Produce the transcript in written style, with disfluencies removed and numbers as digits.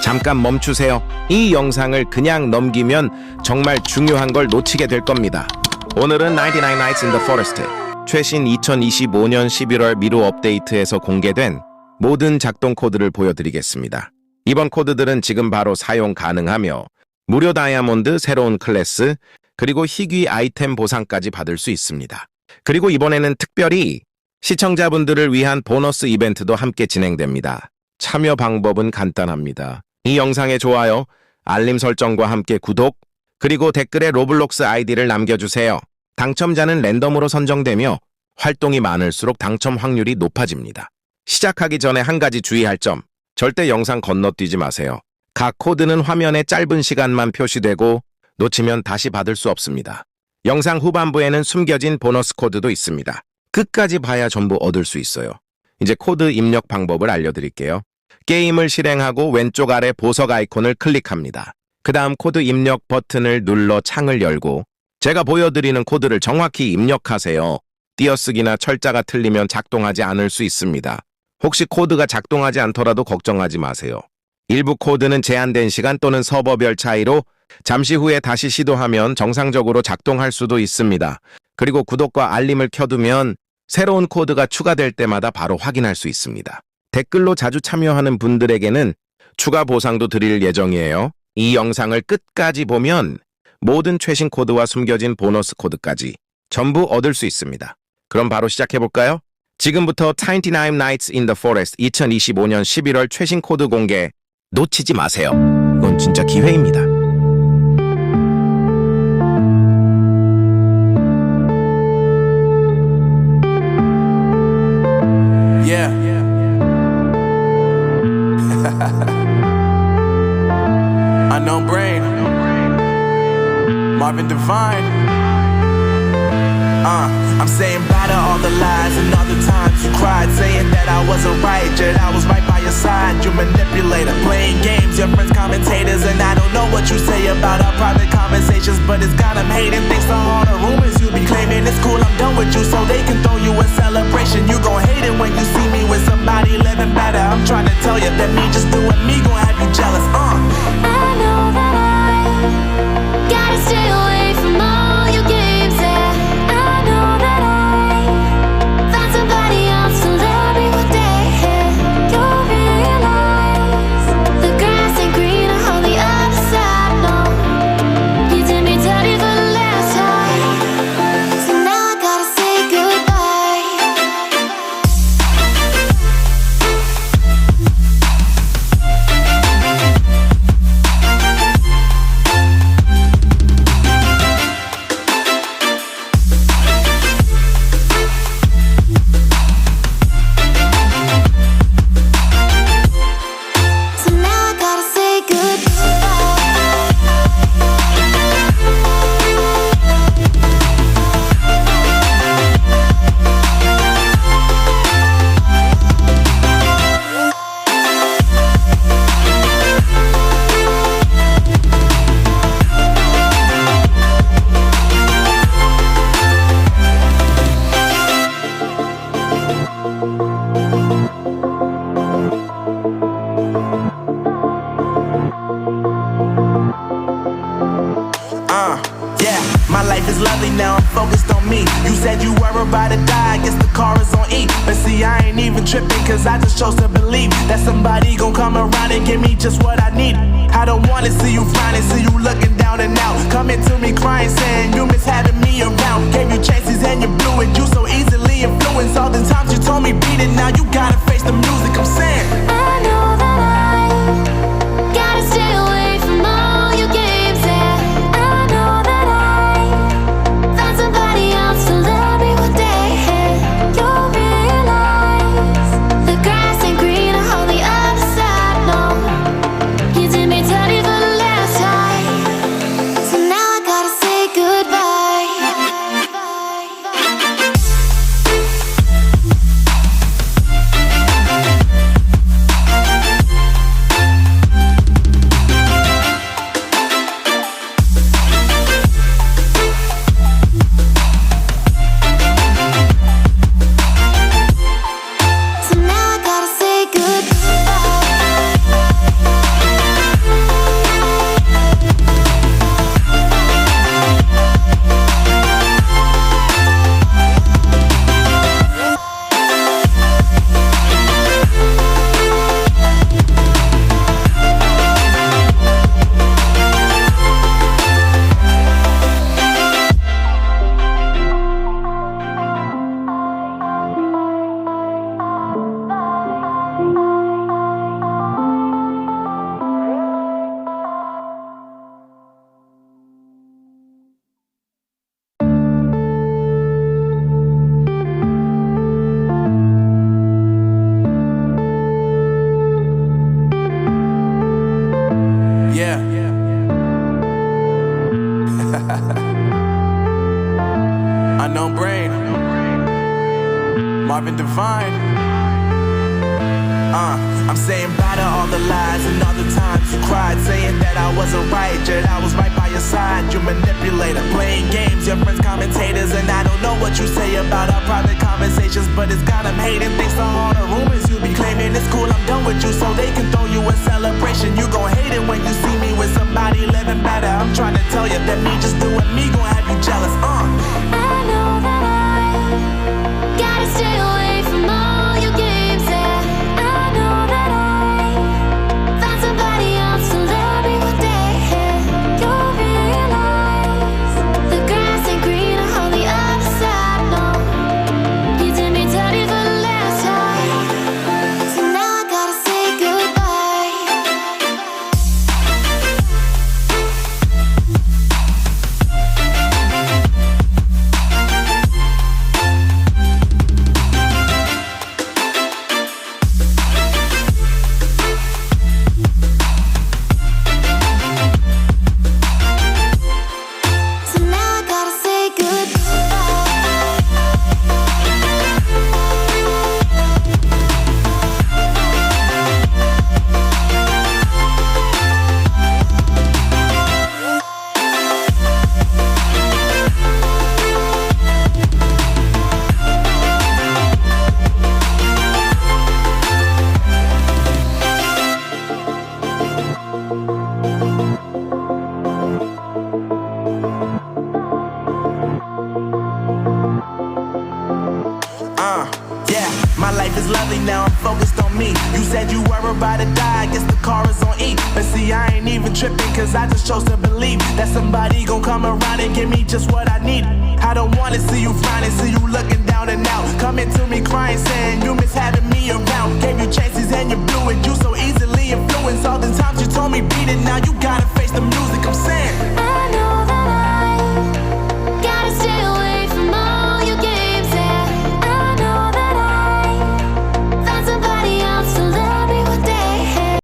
잠깐 멈추세요. 이 영상을 그냥 넘기면 정말 중요한 걸 놓치게 될 겁니다. 오늘은 99 Nights in the Forest, 최신 2025년 11월 미루 업데이트에서 공개된 모든 작동 코드를 보여드리겠습니다. 이번 코드들은 지금 바로 사용 가능하며 무료 다이아몬드, 새로운 클래스, 그리고 희귀 아이템 보상까지 받을 수 있습니다. 그리고 이번에는 특별히 시청자분들을 위한 보너스 이벤트도 함께 진행됩니다. 참여 방법은 간단합니다. 이 영상의 좋아요, 알림 설정과 함께 구독, 그리고 댓글에 로블록스 아이디를 남겨주세요. 당첨자는 랜덤으로 선정되며 활동이 많을수록 당첨 확률이 높아집니다. 시작하기 전에 한 가지 주의할 점, 절대 영상 건너뛰지 마세요. 각 코드는 화면에 짧은 시간만 표시되고 놓치면 다시 받을 수 없습니다. 영상 후반부에는 숨겨진 보너스 코드도 있습니다. 끝까지 봐야 전부 얻을 수 있어요. 이제 코드 입력 방법을 알려드릴게요. 게임을 실행하고 왼쪽 아래 보석 아이콘을 클릭합니다. 그 다음 코드 입력 버튼을 눌러 창을 열고 제가 보여드리는 코드를 정확히 입력하세요. 띄어쓰기나 철자가 틀리면 작동하지 않을 수 있습니다. 혹시 코드가 작동하지 않더라도 걱정하지 마세요. 일부 코드는 제한된 시간 또는 서버별 차이로 잠시 후에 다시 시도하면 정상적으로 작동할 수도 있습니다. 그리고 구독과 알림을 켜두면 새로운 코드가 추가될 때마다 바로 확인할 수 있습니다. 댓글로 자주 참여하는 분들에게는 추가 보상도 드릴 예정이에요. 이 영상을 끝까지 보면 모든 최신 코드와 숨겨진 보너스 코드까지 전부 얻을 수 있습니다. 그럼 바로 시작해볼까요? 지금부터 99 Nights in the Forest 2025년 11월 최신 코드 공개 놓치지 마세요. 이건 진짜 기회입니다. Yeah. Unknown brain. Marvin Divine. I'm saying bye to all the lies and all the times you cried, saying that I wasn't right, yet I was right by your side. You manipulator, playing games, your friends commentators, and I don't know what you say about our private conversations, but it's got them hating. Thanks to all the rumors you be claiming, it's cool, I'm done with you, so they can throw you a celebration. You gon' hate it when you see me with somebody living better. I'm trying to tell you that me just doing me gon' have you jealous. I know that I gotta stay away from all your games, yeah. I know that I found somebody else to love me one day, yeah. You'll realize the grass ain't greener on the other side, no. You did me dirty for the last time, so now I gotta say goodbye. So now I gotta say goodbye. Yeah, my life is lovely now, I'm focused on me. You said you were about to die, I guess the car is on E. But see, I ain't even tripping, cause I just chose to believe that somebody gon' come around and give me just what I need. I don't wanna see you frowning, see you looking down and out, coming to me crying, saying you miss having me around. Gave you chances and you blew it, you so easily influenced. All the times you told me beat it, now you gotta face the music. I'm saying I know that I gotta stay away from all your games, yeah. I know that I found somebody else to love me one day, yeah. You'll realize the grass ain't greener on the other side, no. You did me dirty for the last time, so now I gotta say goodbye. feeling divine. I'm saying bye to all the lies and all the times you cried, saying that I wasn't right, yet I was right by your side. You manipulator, playing games, your friends commentators, and I don't know what you say about our private conversations, but it's got them hating. Thanks to all the rumors you be claiming. It's cool, I'm done with you, so they can throw you a celebration. You gon' hate it when you see me with somebody living better. I'm trying to tell you that me just doing me gon' have you jealous. I know that I gotta stay away from all your games. Yeah, I know that I found somebody else to love me one day. You'll realize the grass ain't greener on the other side. No, you did me dirty for the last time, so now I gotta say goodbye. So now I gotta say goodbye. Yeah, my life is lovely now, I'm focused on me. You said you were about to die, I guess the car is on E. But see, I ain't even tripping, cause I just chose to believe that somebody gon' come around and give me just what I need. I don't wanna see you frowning, see you looking down and out, coming to me crying, saying you miss having me around. Gave you chances and you blew it, you so easily influenced. All the times you told me beat it, now you gotta face the music. I'm saying